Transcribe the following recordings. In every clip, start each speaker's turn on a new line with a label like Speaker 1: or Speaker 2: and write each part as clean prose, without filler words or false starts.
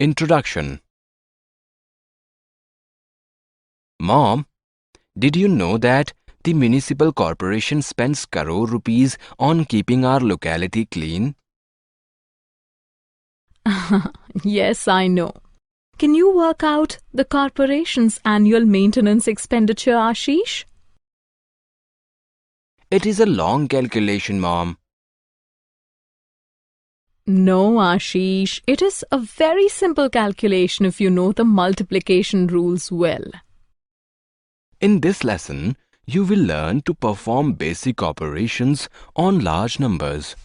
Speaker 1: Introduction. Mom, did you know that the municipal corporation spends crore rupees on keeping our locality clean?
Speaker 2: Yes, I know. Can you work out the corporation's annual maintenance expenditure, Ashish?
Speaker 1: It is a long calculation, Mom.
Speaker 2: No, Ashish. It is a very simple calculation if you know the multiplication rules well.
Speaker 1: In this lesson, you will learn to perform basic operations on large numbers.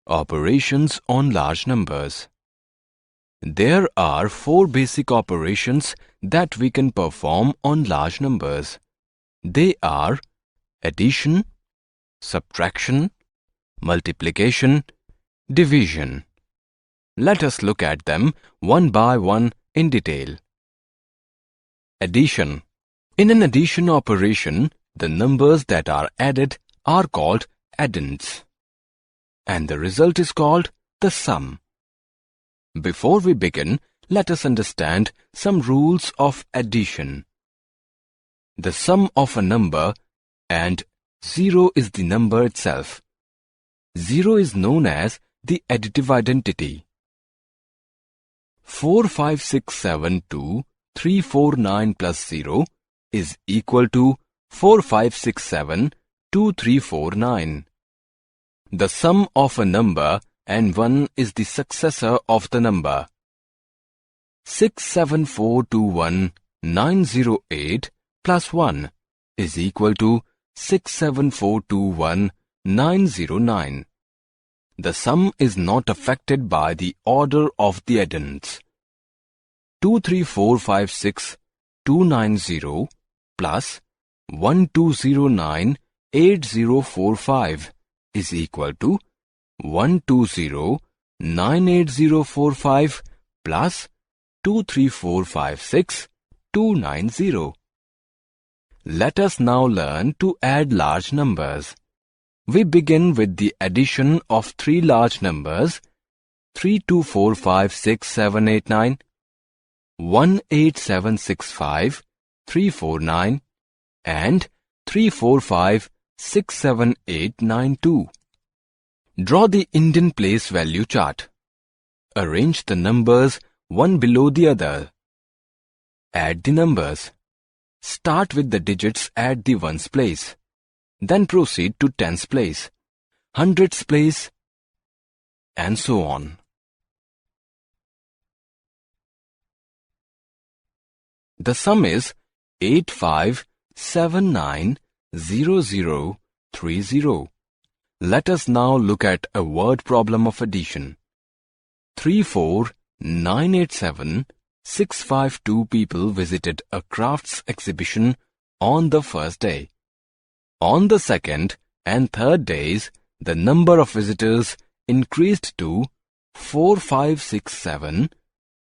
Speaker 1: Operations on large numbers. There are 4 basic operations that we can perform on large numbers. They are addition, subtraction, multiplication, division. Let us look at them one by one in detail. Addition. In an addition operation, the numbers that are added are called addends, and the result is called the sum. Before we begin, let us understand some rules of addition. The sum of a number and 0 is the number itself. 0 is known as the additive identity. 4, 5, 6, 7, 2, 3, 4, 9 plus 0 is equal to 4, 5, 6, 7, 2, 3, 4, 9. The sum of a number and 1 is the successor of the number. 6, 7, 4, 2, 1, 9, 0, 8 plus 1 is equal to 6, 7, 4, 2, 1, 9, 0, 9. The sum is not affected by the order of the addends. 2, 3, 4, 5, 6, 2, 9, 0 plus 1, 2, 0, 9, 8, 0, 4, 5 is equal to 1, 2, 0, 9, 8, 0, 4, 5 plus 2, 3, 4, 5, 6, 2, 9, 0. Let us now learn to add large numbers. We begin with the addition of 3 large numbers 3, 2, 4, 5, 6, 7, 8, 9, 1, 8, 7, 6, 5, 3, 4, 9 and 3, 4, 5, 6, 7, 8, 9, 2. Draw the Indian place value chart. Arrange the numbers one below the other. Add the numbers. Start with the digits at the ones place. Then proceed to tens place, hundreds place, and so on. The sum is 85790030. Let us now look at a word problem of addition. 34987,652 people visited a crafts exhibition on the first day. On the second and third days, the number of visitors increased to 4567,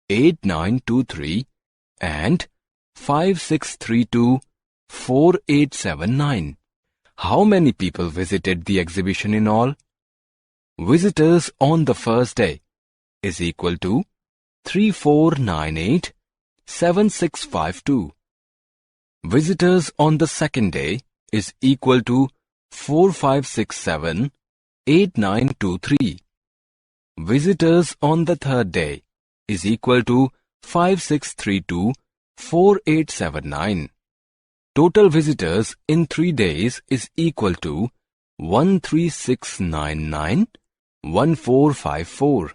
Speaker 1: 8923 and 5632, 4879. How many people visited the exhibition in all? Visitors on the first day is equal to 3498, 7652. Visitors on the second day is equal to 4567, 8923. Visitors on the third day is equal to 5632, 4879. Total visitors in 3 days is equal to 13699, 1454.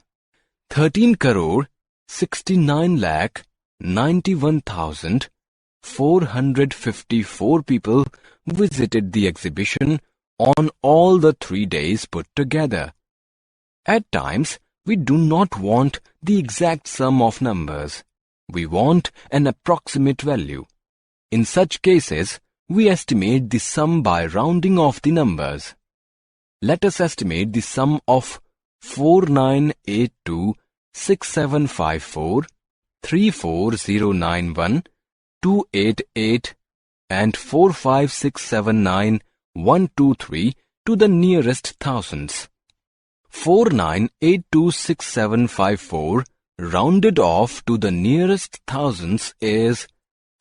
Speaker 1: 13 crore 69 lakh 91,454 people visited the exhibition on all the 3 days put together. At times, we do not want the exact sum of numbers. We want an approximate value. In such cases, we estimate the sum by rounding off the numbers. Let us estimate the sum of 49826754, 34091, 288 and 45679, 123 to the nearest thousands. 49826754 rounded off to the nearest thousands is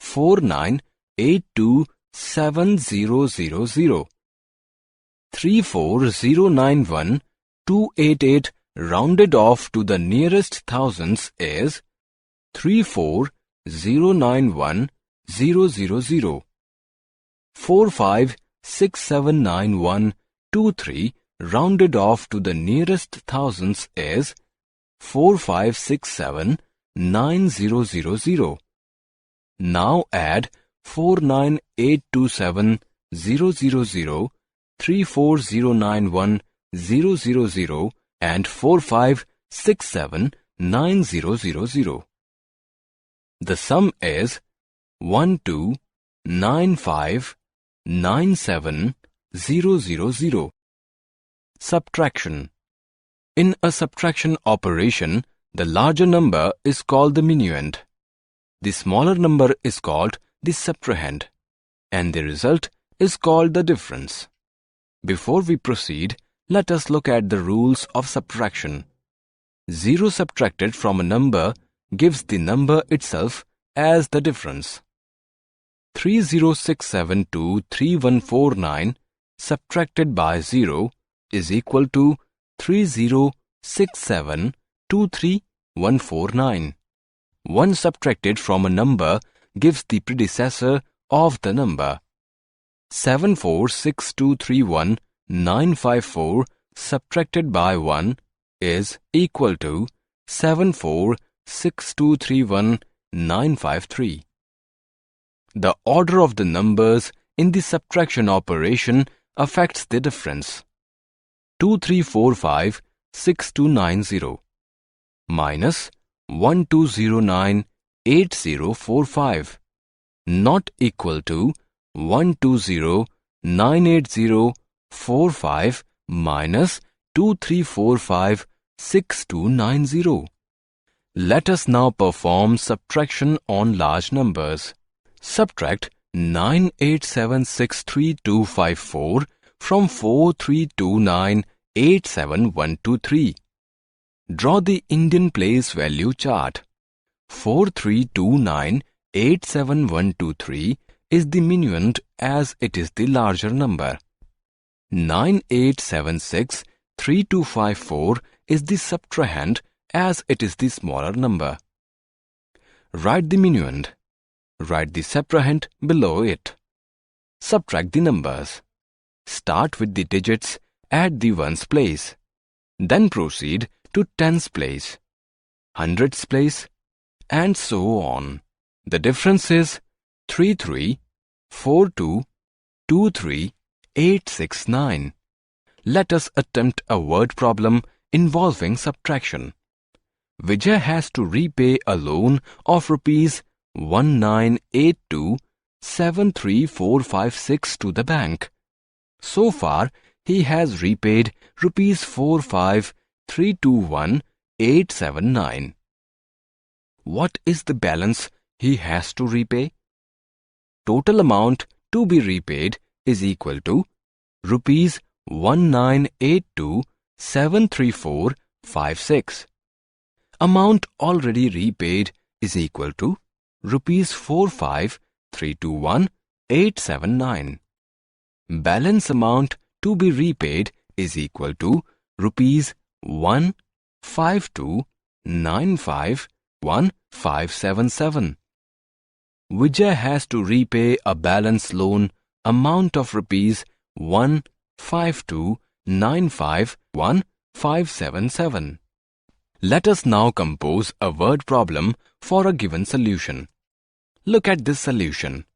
Speaker 1: 49827000. 34091,288 rounded off to the nearest thousands is 34091,000. 45679123 rounded off to the nearest thousands is 45679000. Now add 49827,000, 34091,000 and 45679000. The sum is 129597,000. Subtraction. In a subtraction operation, the larger number is called the minuend. The smaller number is called the subtrahend, and the result is called the difference. Before we proceed, let us look at the rules of subtraction. 0 subtracted from a number gives the number itself as the difference. 306723,149 subtracted by 0 is equal to 306723,149. 1 subtracted from a number gives the predecessor of the number. 746231,954 subtracted by 1 is equal to 746231,953. The order of the numbers in the subtraction operation affects the difference. 23456290 minus 12098045 not equal to 120,98045 minus 23456290. Let us now perform subtraction on large numbers. Subtract 98763254 from 4329,87123. Draw the Indian place value chart. 4329,87123 is the minuend as it is the larger number. 98763254 is the subtrahend as it is the smaller number. Write the minuend. Write the subtrahend below it. Subtract the numbers. Start with the digits at the ones place. Then proceed to tens place, hundreds place, and so on. The difference is 334223,869. Let us attempt a word problem involving subtraction. Vijay has to repay a loan of rupees 1982,73456 to the bank. So far, he has repaid rupees 45,321,879. What is the balance he has to repay? Total amount to be repaid is equal to rupees 1982,73456. Amount already repaid is equal to rupees 45,321,879. Balance amount to be repaid is equal to rupees 152,951,577. Vijay has to repay a balance loan amount of rupees 152,951,577. Let us now compose a word problem for a given solution. Look at this solution.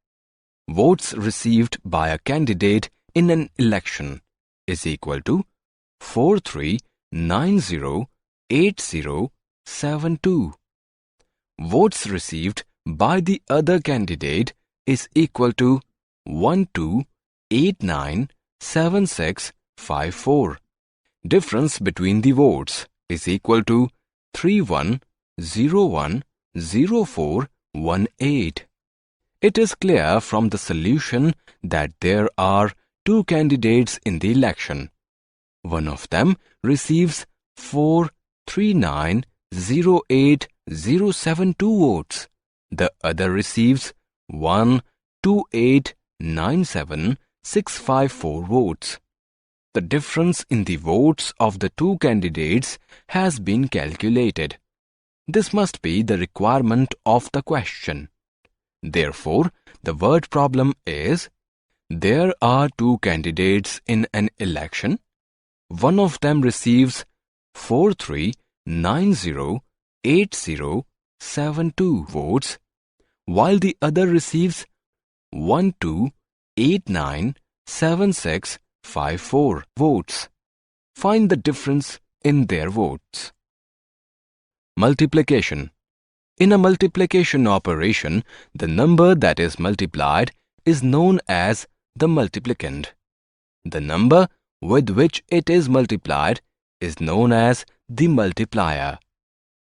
Speaker 1: Votes received by a candidate in an election is equal to 43908072. Votes received by the other candidate is equal to 12897654. Difference between the votes is equal to 31010418. It is clear from the solution that there are two candidates in the election. One of them receives 43908 072 votes. The other receives 12897,654 votes. The difference in the votes of the two candidates has been calculated. This must be the requirement of the question. Therefore, the word problem is: there are two candidates in an election. One of them receives 43908072 votes, while the other receives 12897654 votes. Find the difference in their votes. Multiplication. In a multiplication operation, the number that is multiplied is known as the multiplicand. The number with which it is multiplied is known as the multiplier,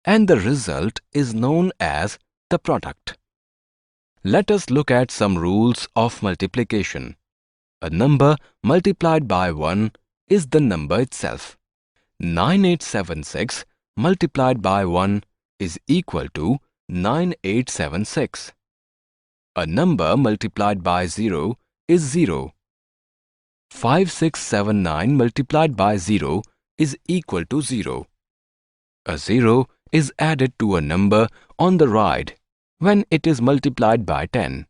Speaker 1: and the result is known as the product. Let us look at some rules of multiplication. A number multiplied by 1 is the number itself. 9876 multiplied by 1 is equal to 9876. A number multiplied by 0 is 0. 5679 multiplied by 0 is equal to 0. A 0 is added to a number on the right when it is multiplied by 10.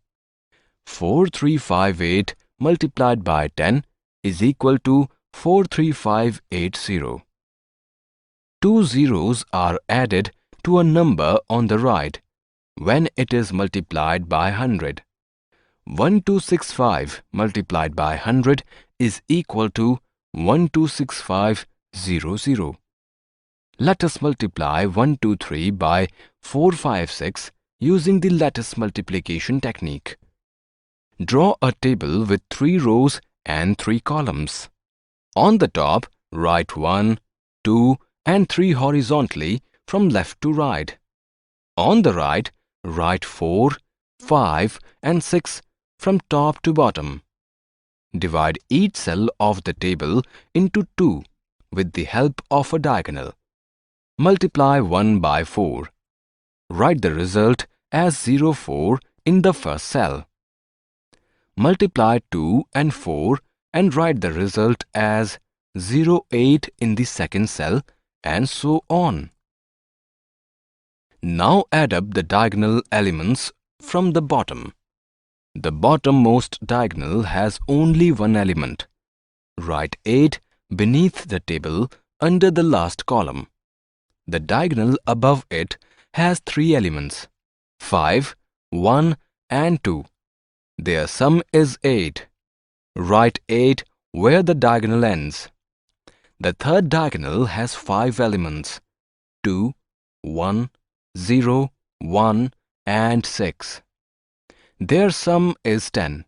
Speaker 1: 4358 multiplied by 10 is equal to 43580. Two zeros are added to a number on the right when it is multiplied by 100. 1265 multiplied by 100 is equal to 126500. Let us multiply 123 by 456 using the lattice multiplication technique. Draw a table with 3 rows and 3 columns. On the top, write 1, 2, and 3 horizontally from left to right. On the right, write 4, 5, and 6 from top to bottom. Divide each cell of the table into 2 with the help of a diagonal. Multiply 1 by 4. Write the result as 04 in the first cell. Multiply 2 and 4 and write the result as 08 in the second cell, and so on. Now add up the diagonal elements from the bottom. The bottommost diagonal has only one element. Write 8 beneath the table under the last column. The diagonal above it has 3 elements: 5, 1, and 2. Their sum is 8. Write 8 where the diagonal ends. The third diagonal has 5 elements: 2, 1, 0, 1, and 6. Their sum is 10.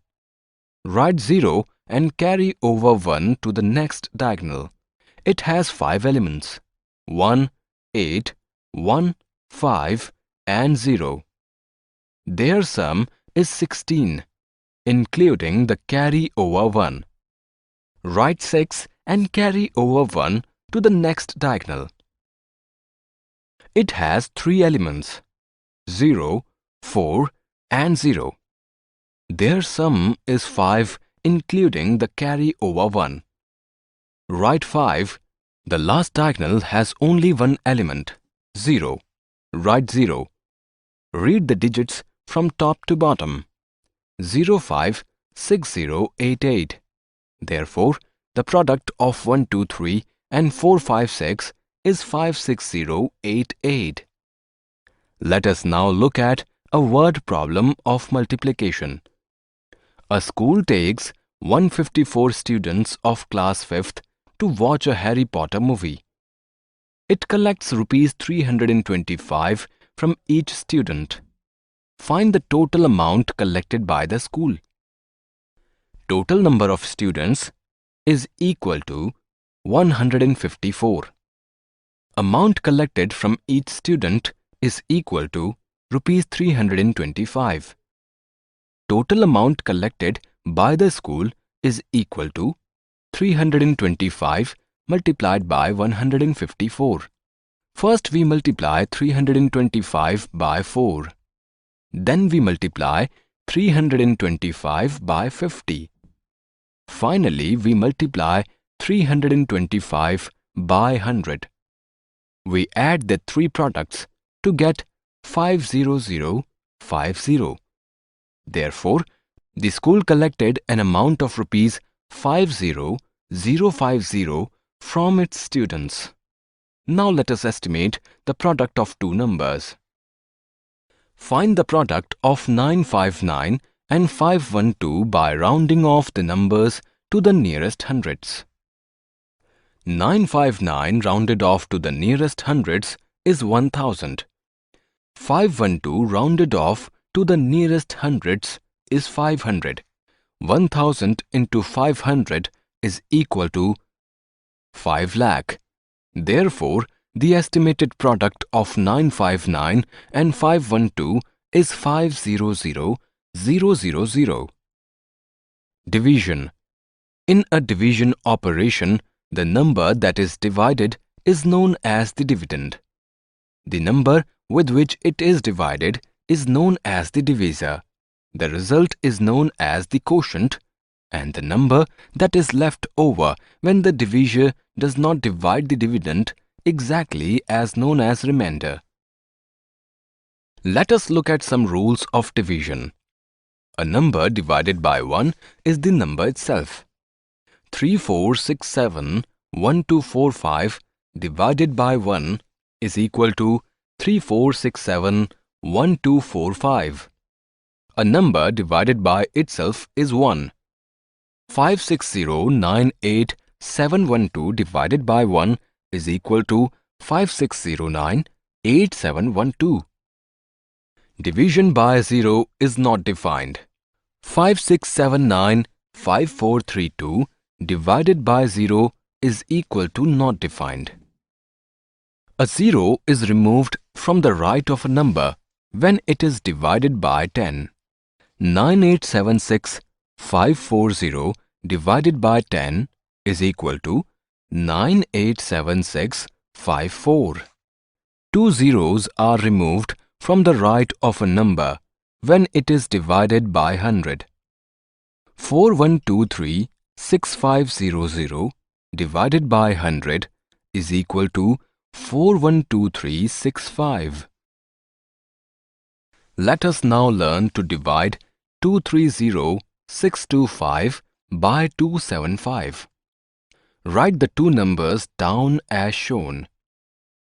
Speaker 1: Write 0 and carry over 1 to the next diagonal. It has 5 elements: 1, 8, 1, 5, and 0. Their sum is 16, including the carry over 1. Write 6 and carry over 1 to the next diagonal. It has 3 elements: 0, 4, and 0. Their sum is 5, including the carry over 1. Write 5. The last diagonal has only one element: 0. Write 0. Read the digits from top to bottom: 056088. Therefore, the product of 123 and 456 is 56088. Let us now look at a word problem of multiplication. A school takes 154 students of class 5th to watch a Harry Potter movie. It collects rupees 325 from each student. Find the total amount collected by the school. Total number of students is equal to 154. Amount collected from each student is equal to rupees 325. Total amount collected by the school is equal to 325 multiplied by 154. First we multiply 325 by 4. Then we multiply 325 by 50. Finally, we multiply 325 by 100. We add the three products to get 50050. Therefore, the school collected an amount of rupees 50050 from its students. Now let us estimate the product of two numbers. Find the product of 959 and 512 by rounding off the numbers to the nearest hundreds. 959 rounded off to the nearest hundreds is 1000. 512 rounded off to the nearest hundreds is 500. 1000 into 500 is equal to 5 lakh. Therefore, the estimated product of 959 and 512 is 500000. Division. In a division operation, the number that is divided is known as the dividend. The number with which it is divided is known as the divisor. The result is known as the quotient, and the number that is left over when the divisor does not divide the dividend exactly as known as remainder. Let us look at some rules of division. A number divided by 1 is the number itself. 34671245 divided by 1 is equal to 34671245. A number divided by itself is 1. 56098712 divided by 1 is equal to 56098712. Division by 0 is not defined. 56795432 divided by 0 is equal to not defined. A 0 is removed from the right of a number when it is divided by 10. 9876540 divided by 10 is equal to 987654. Two zeros are removed from the right of a number when it is divided by 100. 41236500 divided by 100 is equal to 412365. Let us now learn to divide 230625 by 275. Write the two numbers down as shown.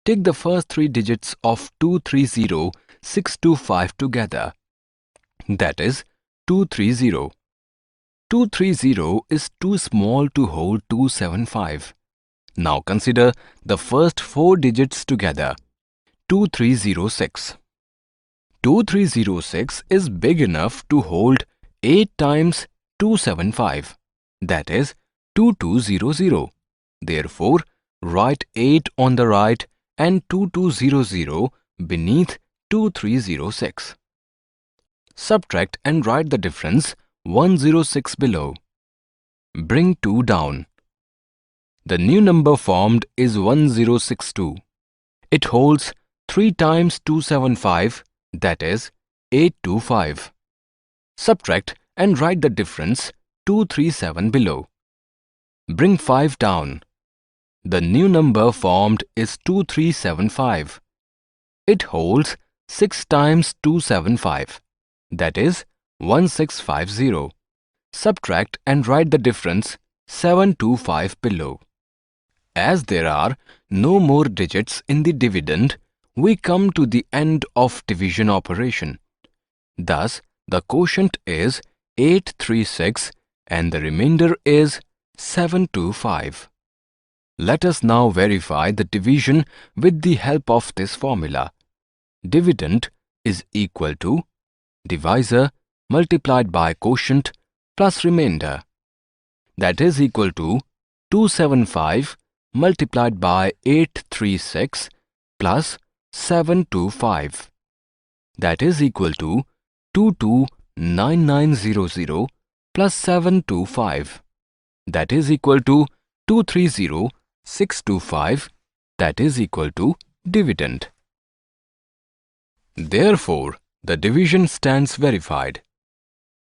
Speaker 1: Take the first three digits of 230625 together. That is 230. 230 is too small to hold 275. Now consider the first four digits together. 2306. 2306 is big enough to hold 8 times 275. That is 2200. Therefore, write 8 on the right and 2200 beneath 2306. Subtract and write the difference 106 below. Bring 2 down. The new number formed is 1062. It holds 3 times 275, that is 825. Subtract and write the difference 237 below. Bring 5 down. The new number formed is 2375. It holds 6 times 275, that is 1650. Subtract and write the difference 725 below. As there are no more digits in the dividend, we come to the end of division operation. Thus, the quotient is 836 and the remainder is 725. Let us now verify the division with the help of this formula. Dividend is equal to divisor multiplied by quotient plus remainder. That is equal to 275 multiplied by 836 plus 725. That is equal to 229900 plus 725. That is equal to 230625. That is equal to dividend. Therefore, the division stands verified.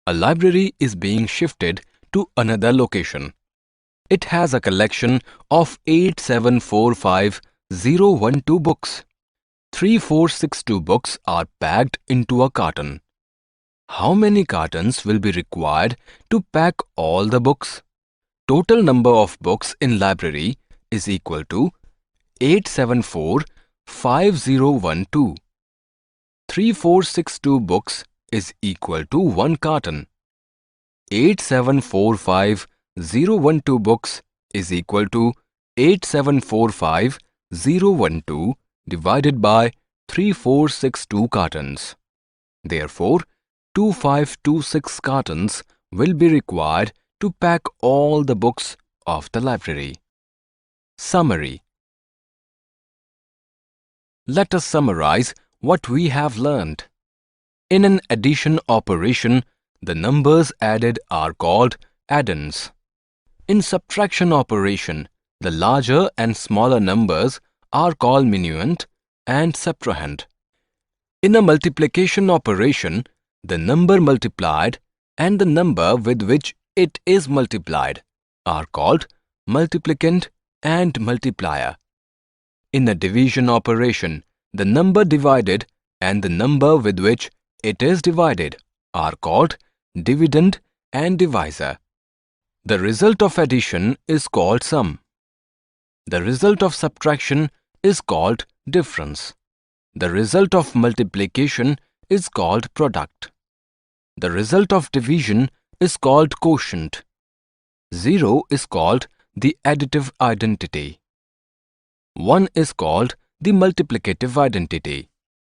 Speaker 1: A library is being shifted to another location. It has a collection of 8745012 books. 3462 books are packed into a carton. How many cartons will be required to pack all the books? Total number of books in library is equal to 8745012. 3462 books is equal to 1 carton. 8745012 books is equal to 8745012 divided by 3462 cartons. Therefore, 2526 cartons will be required to pack all the books of the library. Summary. Let us summarize what we have learned. In an addition operation, the numbers added are called addends. In subtraction operation, the larger and smaller numbers are called minuend and subtrahend. In a multiplication operation, the number multiplied and the number with which it is multiplied are called multiplicand and multiplier. In a division operation, the number divided and the number with which it is divided are called dividend and divisor. The result of addition is called sum. The result of subtraction is called difference. The result of multiplication is called product. The result of division is called quotient. 0 is called the additive identity. 1 is called the multiplicative identity.